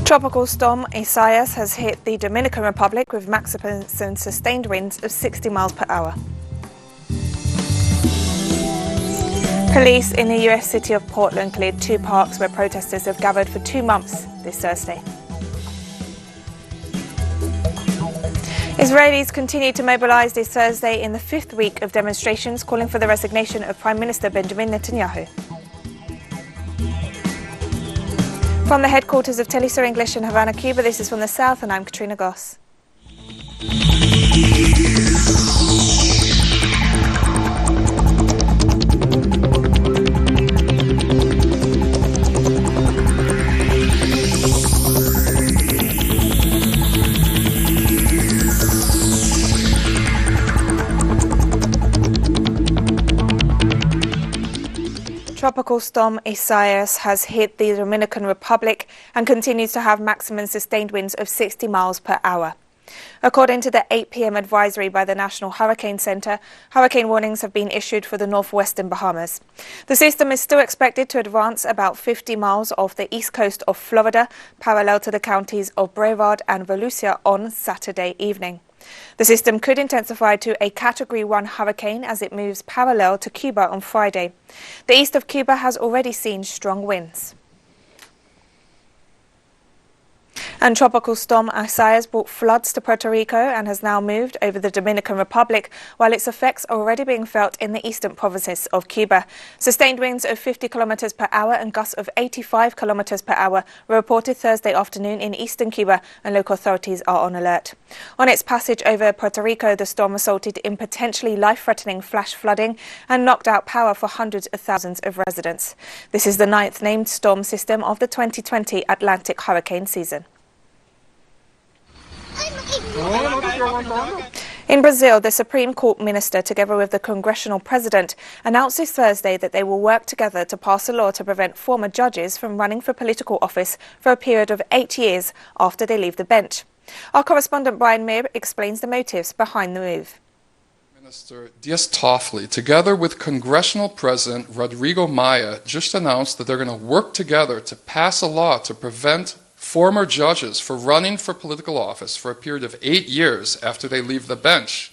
Tropical storm Isaias has hit the Dominican Republic with maximum and sustained winds of 60 miles per hour. Police in the US city of Portland cleared two parks where protesters have gathered for 2 months this Thursday. Israelis continue to mobilize this Thursday in the 5th week of demonstrations calling for the resignation of Prime Minister Benjamin Netanyahu. From the headquarters of Telesur English in Havana, Cuba, this is From the South, and I'm Katrina Goss. Tropical storm Isaias has hit the Dominican Republic and continues to have maximum sustained winds of 60 miles per hour. According to the 8 p.m. advisory by the National Hurricane Center, hurricane warnings have been issued for the northwestern Bahamas. The system is still expected to advance about 50 miles off the east coast of Florida, parallel to the counties of Brevard and Volusia on Saturday evening. The system could intensify to a Category 1 hurricane as it moves parallel to Cuba on Friday. The east of Cuba has already seen strong winds. And Tropical storm Isaias brought floods to Puerto Rico and has now moved over the Dominican Republic, while its effects are already being felt in the eastern provinces of Cuba. Sustained winds of 50 kilometers per hour and gusts of 85 kilometers per hour were reported Thursday afternoon in eastern Cuba, and local authorities are on alert. On its passage over Puerto Rico, the storm resulted in potentially life-threatening flash flooding and knocked out power for hundreds of thousands of residents. This is the 9th named storm system of the 2020 Atlantic hurricane season. In Brazil, the Supreme Court minister, together with the congressional president, announced this Thursday that they will work together to pass a law to prevent former judges from running for political office for a period of 8 years after they leave the bench. Our correspondent Brian Meir explains the motives behind the move. Minister Dias Toffoli, together with Congressional President Rodrigo Maia, just announced that they're going to work together to pass a law to prevent former judges from running for political office for a period of 8 years after they leave the bench.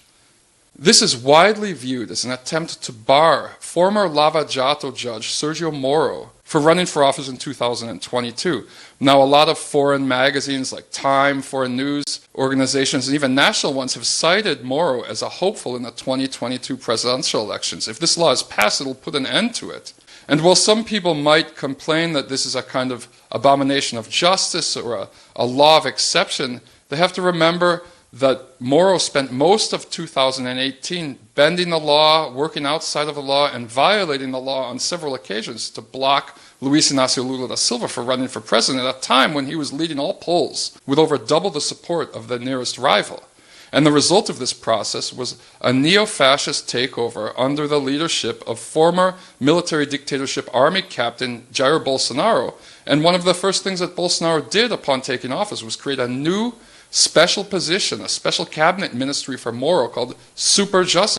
This is widely viewed as an attempt to bar former Lava Jato judge Sergio Moro for running for office in 2022. Now, a lot of foreign magazines like Time, foreign news organizations, and even national ones have cited Moro as a hopeful in the 2022 presidential elections. If this law is passed, it'll put an end to it. And while some people might complain that this is a kind of abomination of justice or a law of exception, they have to remember that Moro spent most of 2018 bending the law, working outside of the law, and violating the law on several occasions to block Luis Inácio Lula da Silva from running for president at a time when he was leading all polls with over double the support of the nearest rival. And the result of this process was a neo-fascist takeover under the leadership of former military dictatorship army captain Jair Bolsonaro. And one of the first things that Bolsonaro did upon taking office was create a new special position, a special cabinet ministry for Moro called Super Justice.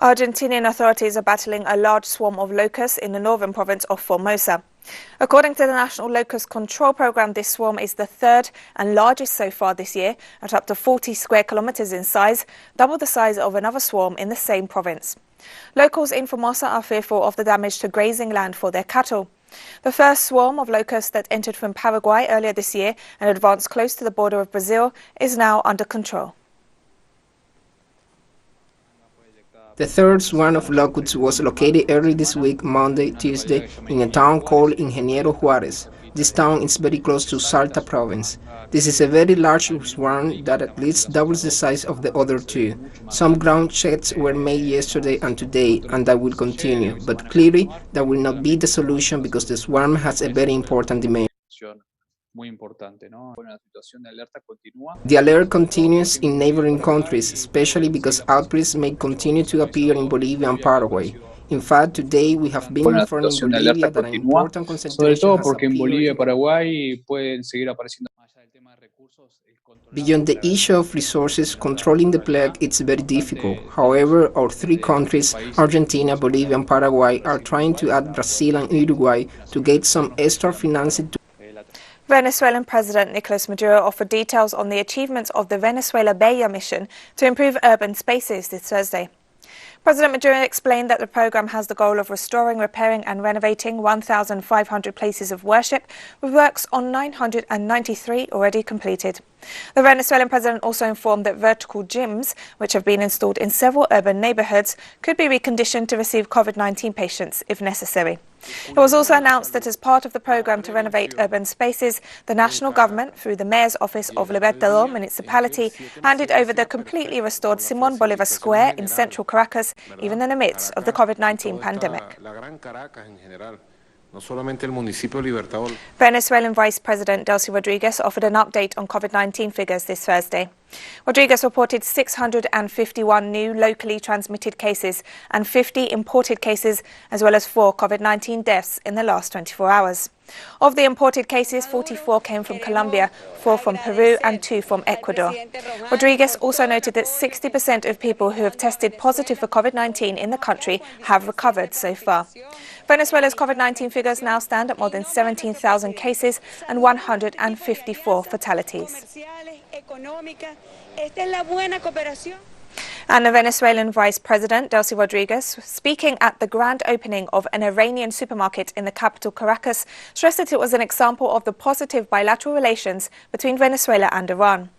Argentinian authorities are battling a large swarm of locusts in the northern province of Formosa. According to the National Locust Control Program, this swarm is the third and largest so far this year, at up to 40 square kilometers in size, double the size of another swarm in the same province. Locals in Formosa are fearful of the damage to grazing land for their cattle. The first swarm of locusts that entered from Paraguay earlier this year and advanced close to the border of Brazil is now under control. The third swarm of locusts was located early this week, Monday, Tuesday, in a town called Ingeniero Juárez. This town is very close to Salta province. This is a very large swarm that at least doubles the size of the other two. Some ground checks were made yesterday and today, and that will continue, but clearly that will not be the solution because the swarm has a very important dimension. The alert continues in neighboring countries, especially because outbreaks may continue to appear in Bolivia and Paraguay. In fact, today we have been informing Bolivia that an important concentration has appeared. Beyond the issue of resources, controlling the plague is very difficult. However, our three countries, Argentina, Bolivia and Paraguay, are trying to add Brazil and Uruguay to get some extra financing. Venezuelan President Nicolas Maduro offered details on the achievements of the Venezuela Bella mission to improve urban spaces this Thursday. President Maduro explained that the program has the goal of restoring, repairing and renovating 1,500 places of worship, with works on 993 already completed. The Venezuelan president also informed that vertical gyms, which have been installed in several urban neighborhoods, could be reconditioned to receive COVID-19 patients if necessary. It was also announced that as part of the program to renovate urban spaces, the national government, through the mayor's office of Libertador municipality, handed over the completely restored Simón Bolívar Square in central Caracas, even in the midst of the COVID-19 pandemic. Venezuelan Vice President Delcy Rodriguez offered an update on COVID-19 figures this Thursday. Rodriguez reported 651 new locally transmitted cases and 50 imported cases, as well as 4 COVID-19 deaths in the last 24 hours. Of the imported cases, 44 came from Colombia, 4 from Peru and 2 from Ecuador. Rodriguez also noted that 60% of people who have tested positive for COVID-19 in the country have recovered so far. Venezuela's COVID-19 figures now stand at more than 17,000 cases and 154 fatalities. And the Venezuelan Vice President, Delcy Rodriguez, speaking at the grand opening of an Iranian supermarket in the capital Caracas, stressed that it was an example of the positive bilateral relations between Venezuela and Iran.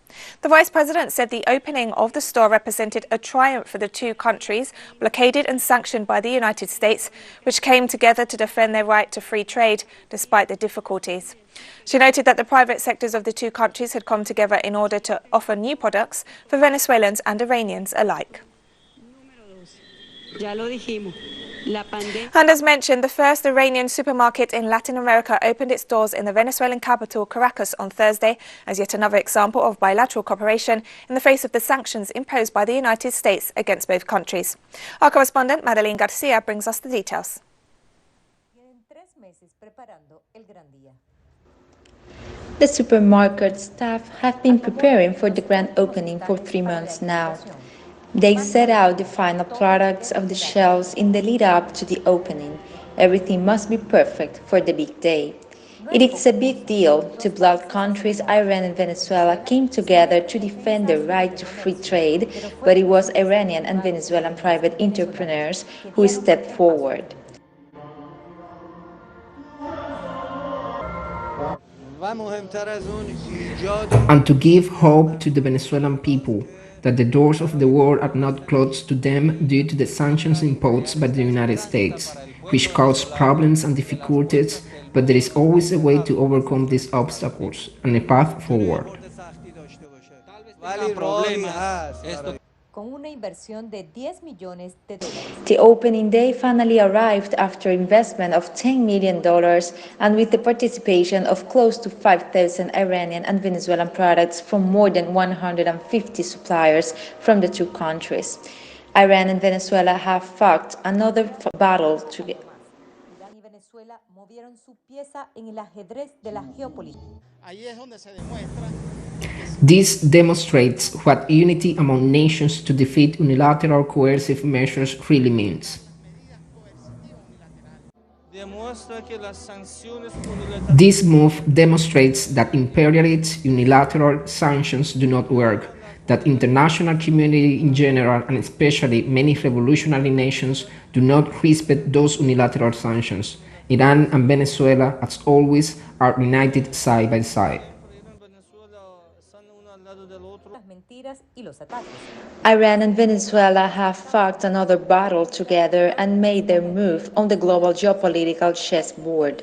The Vice President said the opening of the store represented a triumph for the two countries, blockaded and sanctioned by the United States, which came together to defend their right to free trade despite the difficulties. She noted that the private sectors of the two countries had come together in order to offer new products for Venezuelans and Iranians alike. And as mentioned, the first Iranian supermarket in Latin America opened its doors in the Venezuelan capital, Caracas, on Thursday, as yet another example of bilateral cooperation in the face of the sanctions imposed by the United States against both countries. Our correspondent, Madeline Garcia, brings us the details. The supermarket staff have been preparing for the grand opening for 3 months now. They set out the final products of the shelves in the lead up to the opening. Everything must be perfect for the big day. It is a big deal. Two bloc countries, Iran and Venezuela, came together to defend the right to free trade, but it was Iranian and Venezuelan private entrepreneurs who stepped forward. And to give hope to the Venezuelan people that the doors of the world are not closed to them due to the sanctions imposed by the United States, which cause problems and difficulties, but there is always a way to overcome these obstacles and a path forward. The opening day finally arrived after investment of $10 million and with the participation of close to 5,000 Iranian and Venezuelan products from more than 150 suppliers from the two countries. Iran and Venezuela have fought another battle together. This demonstrates what unity among nations to defeat unilateral coercive measures really means. This move demonstrates that imperialist unilateral sanctions do not work, that international community in general and especially many revolutionary nations do not respect those unilateral sanctions. Iran and Venezuela, as always, are united side by side. Iran and Venezuela have fought another battle together and made their move on the global geopolitical chessboard.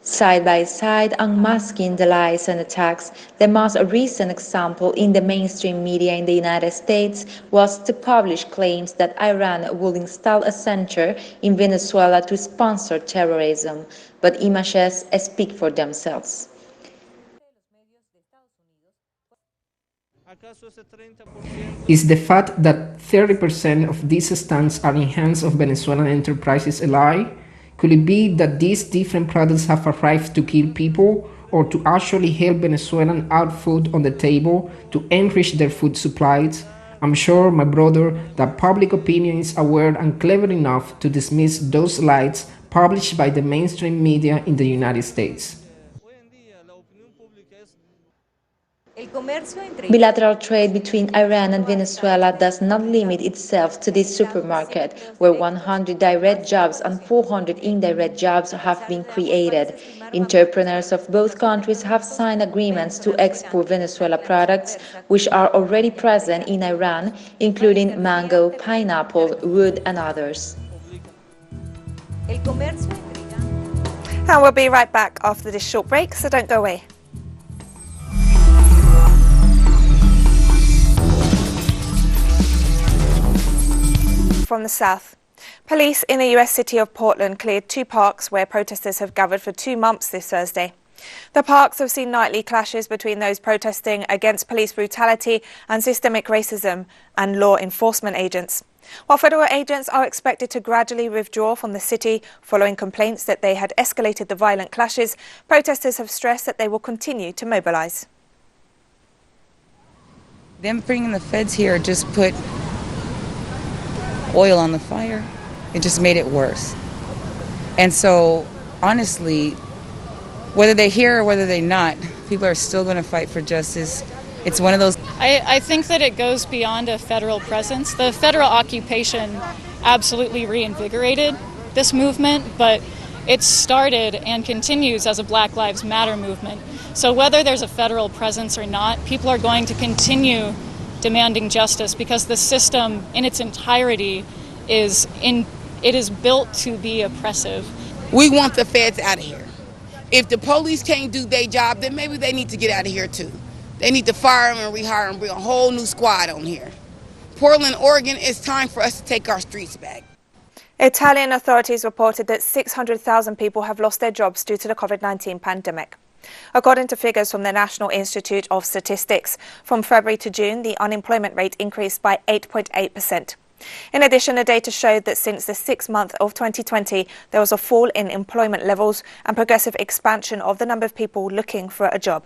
Side by side, unmasking the lies and attacks, the most recent example in the mainstream media in the United States was to publish claims that Iran would install a center in Venezuela to sponsor terrorism, but images speak for themselves. Is the fact that 30% of these stands are in hands of Venezuelan enterprises a lie? Could it be that these different products have arrived to kill people or to actually help Venezuelans add food on the table to enrich their food supplies? I'm sure, my brother, that public opinion is aware and clever enough to dismiss those lies published by the mainstream media in the United States. Bilateral trade between Iran and Venezuela does not limit itself to this supermarket, where 100 direct jobs and 400 indirect jobs have been created. Entrepreneurs of both countries have signed agreements to export Venezuela products, which are already present in Iran, including mango, pineapple, wood, and others. And we'll be right back after this short break, so don't go away. From the south. Police in the US city of Portland cleared 2 parks where protesters have gathered for 2 months this Thursday. The parks have seen nightly clashes between those protesting against police brutality and systemic racism and law enforcement agents. While federal agents are expected to gradually withdraw from the city following complaints that they had escalated the violent clashes, protesters have stressed that they will continue to mobilize. Them bringing the feds here just put oil on the fire. It just made it worse. And so, honestly, whether they're here or whether they're not, people are still going to fight for justice. It's one of those. I think that it goes beyond a federal presence. The federal occupation absolutely reinvigorated this movement, but it started and continues as a Black Lives Matter movement. So whether there's a federal presence or not, people are going to continue demanding justice because the system in its entirety is built to be oppressive. We want the feds out of here. If the police can't do their job, then maybe they need to get out of here too. They need to fire them and rehire them, bring a whole new squad on here. Portland, Oregon, it's time for us to take our streets back. Italian authorities reported that 600,000 people have lost their jobs due to the COVID-19 pandemic. According to figures from the National Institute of Statistics, from February to June, the unemployment rate increased by 8.8%. In addition, the data showed that since the 6th month of 2020, there was a fall in employment levels and progressive expansion of the number of people looking for a job.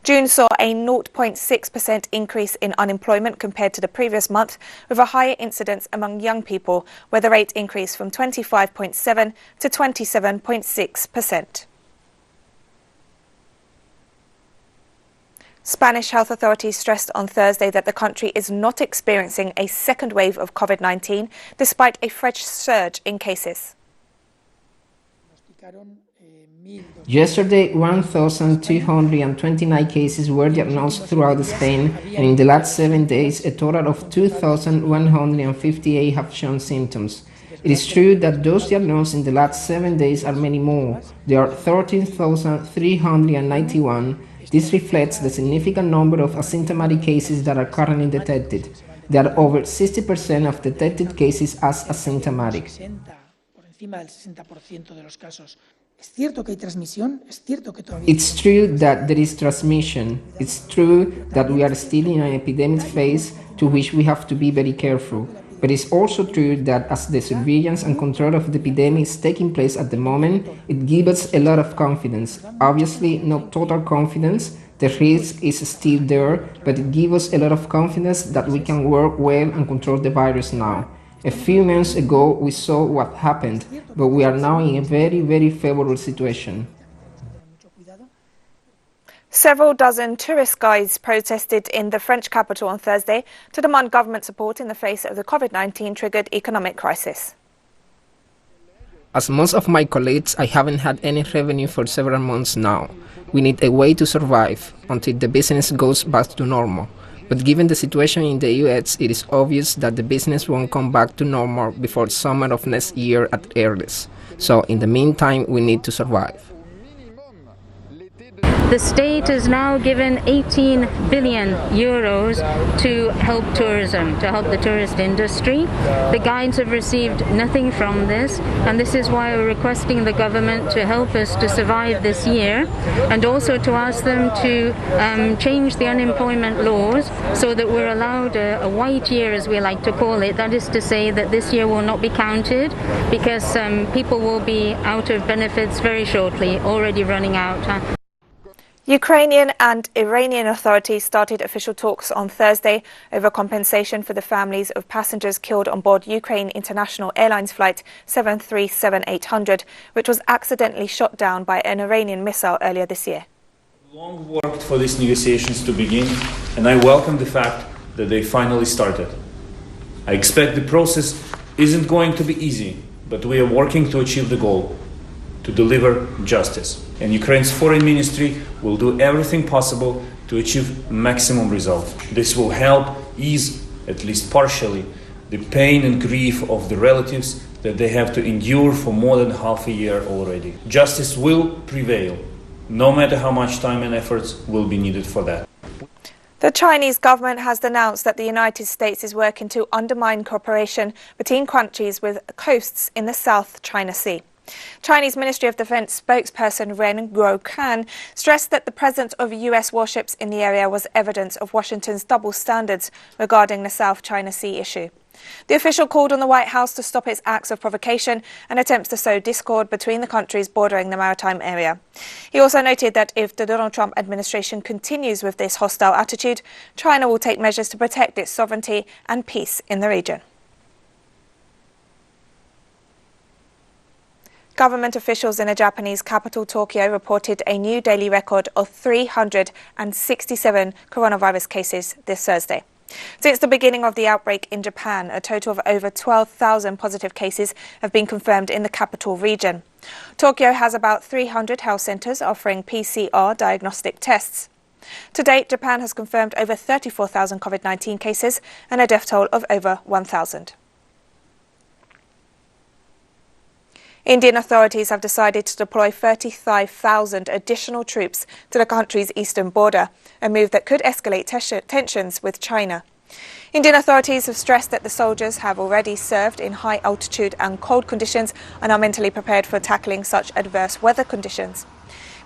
June saw a 0.6% increase in unemployment compared to the previous month, with a higher incidence among young people, where the rate increased from 25.7% to 27.6%. Spanish health authorities stressed on Thursday that the country is not experiencing a second wave of COVID-19, despite a fresh surge in cases. Yesterday, 1,229 cases were diagnosed throughout Spain, and in the last 7 days, a total of 2,158 have shown symptoms. It is true that those diagnosed in the last 7 days are many more. There are 13,391. This reflects the significant number of asymptomatic cases that are currently detected. There are over 60% of detected cases as asymptomatic. It's true that there is transmission. It's true that we are still in an epidemic phase to which we have to be very careful. But it's also true that as the surveillance and control of the epidemic is taking place at the moment, it gives us a lot of confidence. Obviously, not total confidence. The risk is still there, but it gives us a lot of confidence that we can work well and control the virus now. A few months ago, we saw what happened, but we are now in a very, very favorable situation. Several dozen tourist guides protested in the French capital on Thursday to demand government support in the face of the COVID-19-triggered economic crisis. As most of my colleagues, I haven't had any revenue for several months now. We need a way to survive until the business goes back to normal. But given the situation in the US, it is obvious that the business won't come back to normal before summer of next year at earliest. So in the meantime, we need to survive. The state has now given 18 billion euros to help tourism, to help the tourist industry. The guides have received nothing from this, and this is why we're requesting the government to help us to survive this year, and also to ask them to change the unemployment laws so that we're allowed a white year, as we like to call it. That is to say that this year will not be counted because people will be out of benefits very shortly, already running out. Ukrainian and Iranian authorities started official talks on Thursday over compensation for the families of passengers killed on board Ukraine International Airlines flight 737-800, which was accidentally shot down by an Iranian missile earlier this year. Long worked for these negotiations to begin, and I welcome the fact that they finally started. I expect the process isn't going to be easy, but we are working to achieve the goal, to deliver justice. And Ukraine's foreign ministry will do everything possible to achieve maximum results. This will help ease, at least partially, the pain and grief of the relatives that they have to endure for more than half a year already. Justice will prevail, no matter how much time and efforts will be needed for that. The Chinese government has announced that the United States is working to undermine cooperation between countries with coasts in the South China Sea. Chinese Ministry of Defense spokesperson Ren Guokan stressed that the presence of US warships in the area was evidence of Washington's double standards regarding the South China Sea issue. The official called on the White House to stop its acts of provocation and attempts to sow discord between the countries bordering the maritime area. He also noted that if the Donald Trump administration continues with this hostile attitude, China will take measures to protect its sovereignty and peace in the region. Government officials in the Japanese capital Tokyo reported a new daily record of 367 coronavirus cases this Thursday. Since the beginning of the outbreak in Japan, a total of over 12,000 positive cases have been confirmed in the capital region. Tokyo has about 300 health centres offering PCR diagnostic tests. To date, Japan has confirmed over 34,000 COVID-19 cases and a death toll of over 1,000. Indian authorities have decided to deploy 35,000 additional troops to the country's eastern border, a move that could escalate tensions with China. Indian authorities have stressed that the soldiers have already served in high altitude and cold conditions and are mentally prepared for tackling such adverse weather conditions.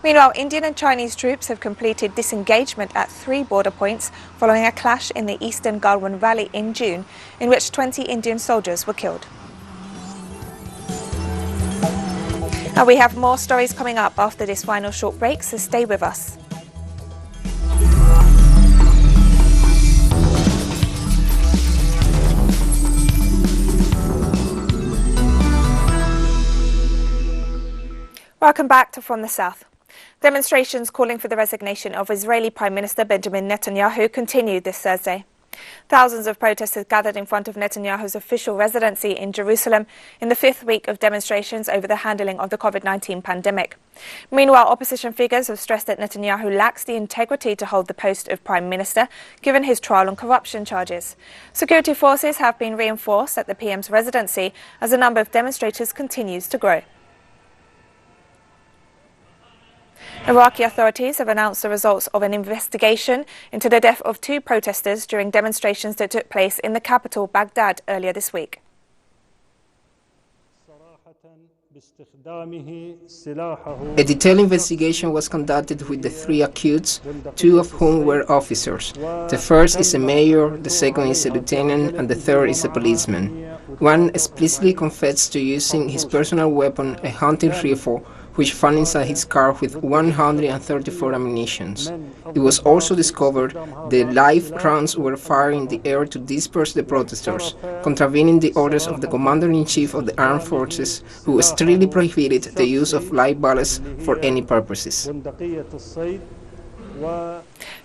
Meanwhile, Indian and Chinese troops have completed disengagement at 3 border points following a clash in the eastern Galwan Valley in June, in which 20 Indian soldiers were killed. And we have more stories coming up after this final short break, so stay with us. Welcome back to From the South. Demonstrations calling for the resignation of Israeli Prime Minister Benjamin Netanyahu continued this Thursday. Thousands of protesters gathered in front of Netanyahu's official residency in Jerusalem in the 5th week of demonstrations over the handling of the COVID-19 pandemic. Meanwhile, opposition figures have stressed that Netanyahu lacks the integrity to hold the post of Prime Minister, given his trial on corruption charges. Security forces have been reinforced at the PM's residency as the number of demonstrators continues to grow. Iraqi authorities have announced the results of an investigation into the death of 2 protesters during demonstrations that took place in the capital, Baghdad, earlier this week. A detailed investigation was conducted with the 3 accused, 2 of whom were officers. The first is a mayor, the second is a lieutenant, and the third is a policeman. One explicitly confessed to using his personal weapon, a hunting rifle, which found inside his car with 134 ammunition. It was also discovered that live rounds were fired in the air to disperse the protesters, contravening the orders of the Commander-in-Chief of the Armed Forces, who strictly prohibited the use of live bullets for any purposes.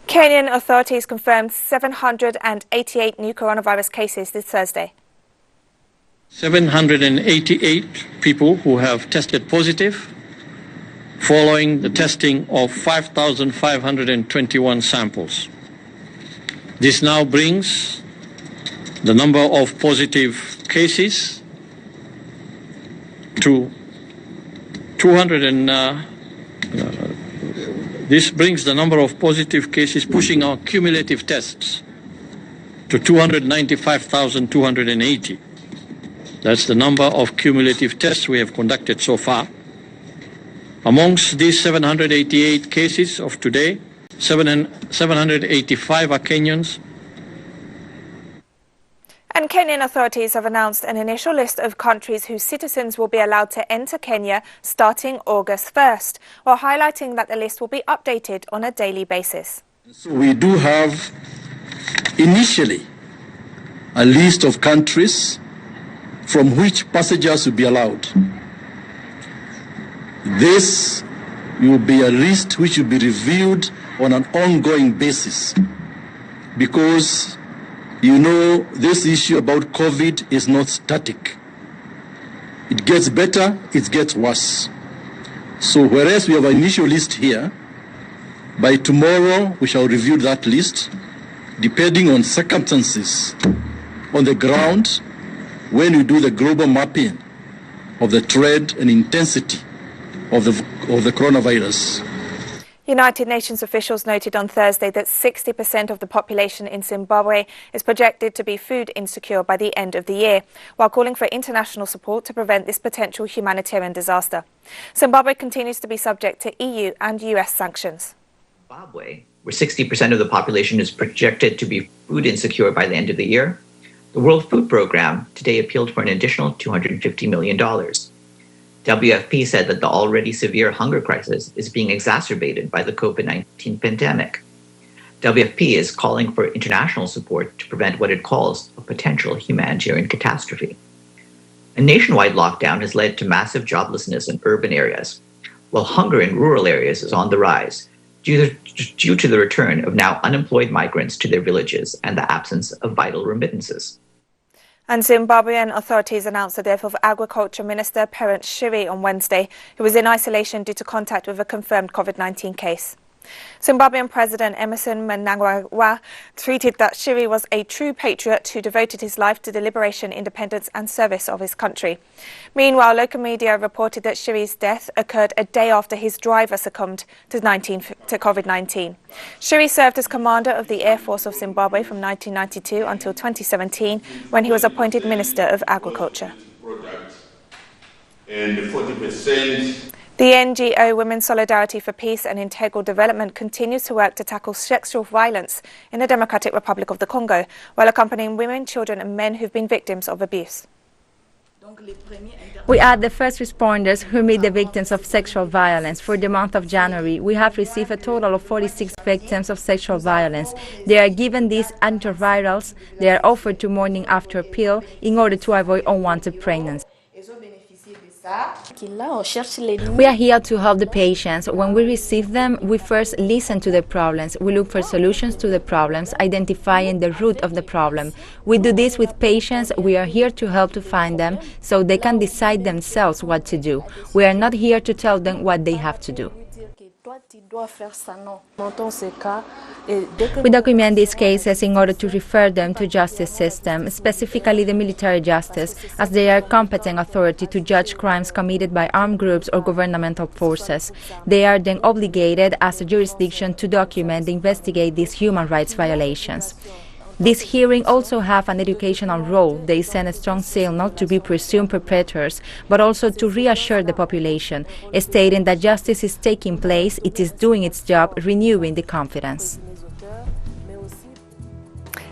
Kenyan authorities confirmed 788 new coronavirus cases this Thursday. 788 people who have tested positive, following the testing of 5,521 samples. This now brings the number of positive cases to 200 and this brings the number of positive cases pushing our cumulative tests to 295,280. That's the number of cumulative tests we have conducted so far. Amongst these 788 cases of today, 785 are Kenyans. And Kenyan authorities have announced an initial list of countries whose citizens will be allowed to enter Kenya starting August 1st, while highlighting that the list will be updated on a daily basis. So we do have initially a list of countries from which passengers will be allowed. This will be a list which will be reviewed on an ongoing basis, because you know this issue about COVID is not static. It gets better, it gets worse. So whereas we have an initial list here, by tomorrow we shall review that list, depending on circumstances on the ground when we do the global mapping of the trend and intensity of the coronavirus. United Nations officials noted on Thursday that 60% of the population in Zimbabwe is projected to be food insecure by the end of the year, while calling for international support to prevent this potential humanitarian disaster. Zimbabwe continues to be subject to EU and US sanctions. Zimbabwe, where 60% of the population is projected to be food insecure by the end of the year, the World Food Programme today appealed for an additional $250 million. WFP said that the already severe hunger crisis is being exacerbated by the COVID-19 pandemic. WFP is calling for international support to prevent what it calls a potential humanitarian catastrophe. A nationwide lockdown has led to massive joblessness in urban areas, while hunger in rural areas is on the rise due to the return of now unemployed migrants to their villages and the absence of vital remittances. And Zimbabwean authorities announced the death of Agriculture Minister Parent Shiri on Wednesday, who was in isolation due to contact with a confirmed COVID-19 case. Zimbabwean President Emerson Mnangagwa tweeted that Shiri was a true patriot who devoted his life to the liberation, independence and service of his country. Meanwhile, local media reported that Shiri's death occurred a day after his driver succumbed to COVID-19. Shiri served as commander of the Air Force of Zimbabwe from 1992 until 2017, when he was appointed Minister of Agriculture. And 40%. The NGO Women's Solidarity for Peace and Integral Development continues to work to tackle sexual violence in the Democratic Republic of the Congo, while accompanying women, children and men who've been victims of abuse. We are the first responders who meet the victims of sexual violence. For the month of January, we have received a total of 46 victims of sexual violence. They are given these antivirals. They are offered to morning after pill in order to avoid unwanted pregnancy. We are here to help the patients. When we receive them, we first listen to the problems. We look for solutions to the problems, identifying the root of the problem. We do this with patients. We are here to help to find them so they can decide themselves what to do. We are not here to tell them what they have to do. We document these cases in order to refer them to justice system, specifically the military justice, as they are competent authority to judge crimes committed by armed groups or governmental forces. They are then obligated as a jurisdiction to document and investigate these human rights violations. This hearing also have an educational role. They send a strong signal not to be presumed perpetrators, but also to reassure the population, stating that justice is taking place, it is doing its job, renewing the confidence.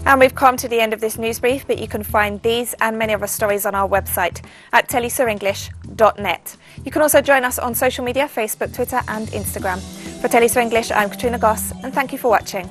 And we've come to the end of this news brief, but you can find these and many other stories on our website at telesurenglish.net. You can also join us on social media, Facebook, Twitter and Instagram. For Telesur English, I'm Katrina Goss, and thank you for watching.